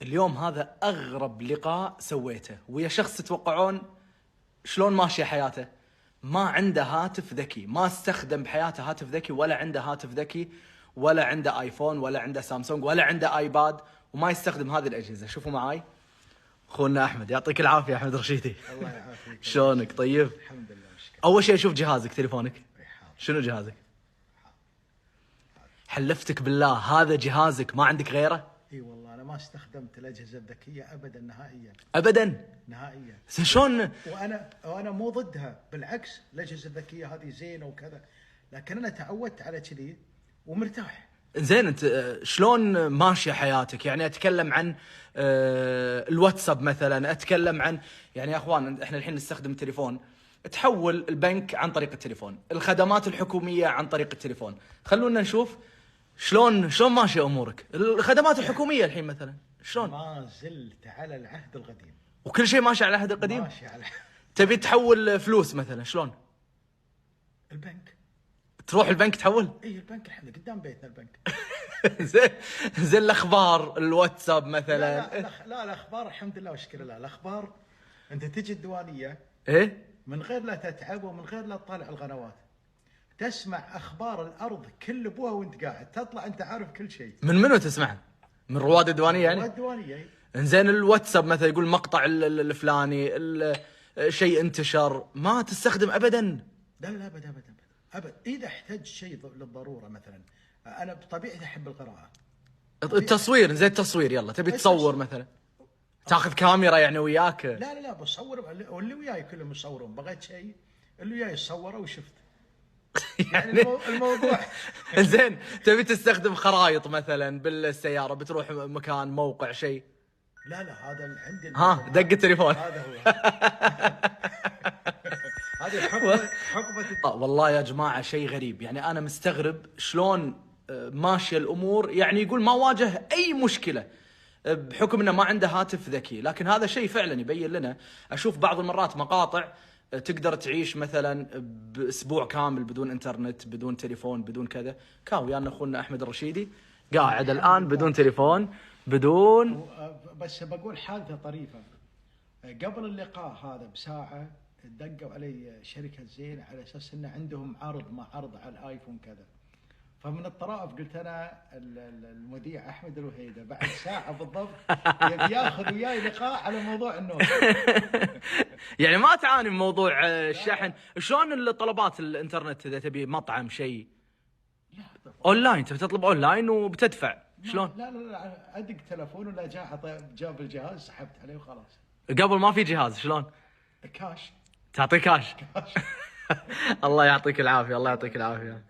اليوم هذا أغرب لقاء سويته ويا شخص تتوقعون شلون ماشية حياته. ما عنده هاتف ذكي، ما استخدم بحياته هاتف ذكي، ولا عنده هاتف ذكي، ولا عنده آيفون، ولا عنده سامسونج، ولا عنده آيباد، وما يستخدم هذه الأجهزة. شوفوا معاي أخونا أحمد، يعطيك العافية أحمد رشيدي. الله يعافيك. شلونك؟ طيب؟ الحمد لله. مشكلة. أول شيء أشوف جهازك، تليفونك شنو جهازك؟ حلفتك بالله هذا جهازك، ما عندك غيره؟ اي والله انا ما استخدمت الاجهزه الذكيه ابدا، نهائيا أبدا؟ نهائيا. شلون؟ وانا مو ضدها، بالعكس الاجهزه الذكيه هذه زينه وكذا، لكن انا تعودت على كذي ومرتاح. زين، انت شلون ماشيه حياتك؟ يعني اتكلم عن الواتساب مثلا، اتكلم عن يعني يا اخوان احنا الحين نستخدم التليفون، تحول البنك عن طريق التليفون، الخدمات الحكوميه عن طريق التليفون. خلونا نشوف شلون ماشيه امورك، الخدمات الحكوميه الحين مثلا شلون؟ ما زلت على العهد القديم، وكل شيء ماشي على العهد القديم؟ ماشي على تبي تحول فلوس مثلا شلون؟ البنك. تروح البنك تحول؟ اي البنك احنا قدام بيتنا البنك. زين الاخبار، الواتساب مثلا؟ لا الاخبار الحمد لله وشكر الله. الاخبار انت تجي الديوانيه ايه من غير لا تتعب ومن غير لا تطالع القنوات، تسمع اخبار الارض كل ابوها وانت قاعد تطلع، انت عارف كل شيء. من منو تسمعها؟ من رواد الديوانيه يعني؟ رواد الديوانيه. انزين الواتساب مثلا يقول مقطع الفلاني شيء انتشر، ما تستخدم ابدا؟ لا ابدا ابدا ابدا ابدا. اذا احتاج شيء للضروره مثلا، انا بطبيعتي احب القراءه. التصوير، زين التصوير، يلا تبي تصور مثلا، تاخذ كاميرا يعني وياك؟ لا بصور، واللي وياي كلهم يصورون، بغيت شيء اللي وياي صوره وشفت. يعني الموضوع. زين تبي تستخدم خرائط مثلا بالسياره، بتروح مكان موقع شيء؟ لا هذا عندي. ها دق التليفون. هذا هو. هذه حقبة. والله يا جماعه شيء غريب، يعني انا مستغرب شلون ماشيه الامور. يعني يقول ما واجه اي مشكله بحكم انه ما عنده هاتف ذكي، لكن هذا شيء فعلا يبين لنا. اشوف بعض المرات مقاطع تقدر تعيش مثلا باسبوع كامل بدون انترنت، بدون تليفون، بدون كذا. كان ويانا اخونا احمد الرشيدي قاعد الان بدون تليفون، بدون. بس بقول حادثه طريفه. قبل اللقاء هذا بساعه دقوا علي شركه زين على اساس انه عندهم معرض على الايفون كذا، فمن الطرائف قلت انا المذيع احمد الوهيده بعد ساعه بالضبط يبي ياخذ وياي لقاء على موضوع النوم. يعني ما تعاني من موضوع الشحن؟ شلون الطلبات الانترنت اذا تبي مطعم شيء اونلاين، تبي تطلب اونلاين وبتدفع شلون؟ لا ادق تلفون ولا جاب الجهاز سحبت عليه وخلاص. قبل ما في جهاز شلون؟ كاش. تعطيه كاش. الله يعطيك العافيه، الله يعطيك العافيه.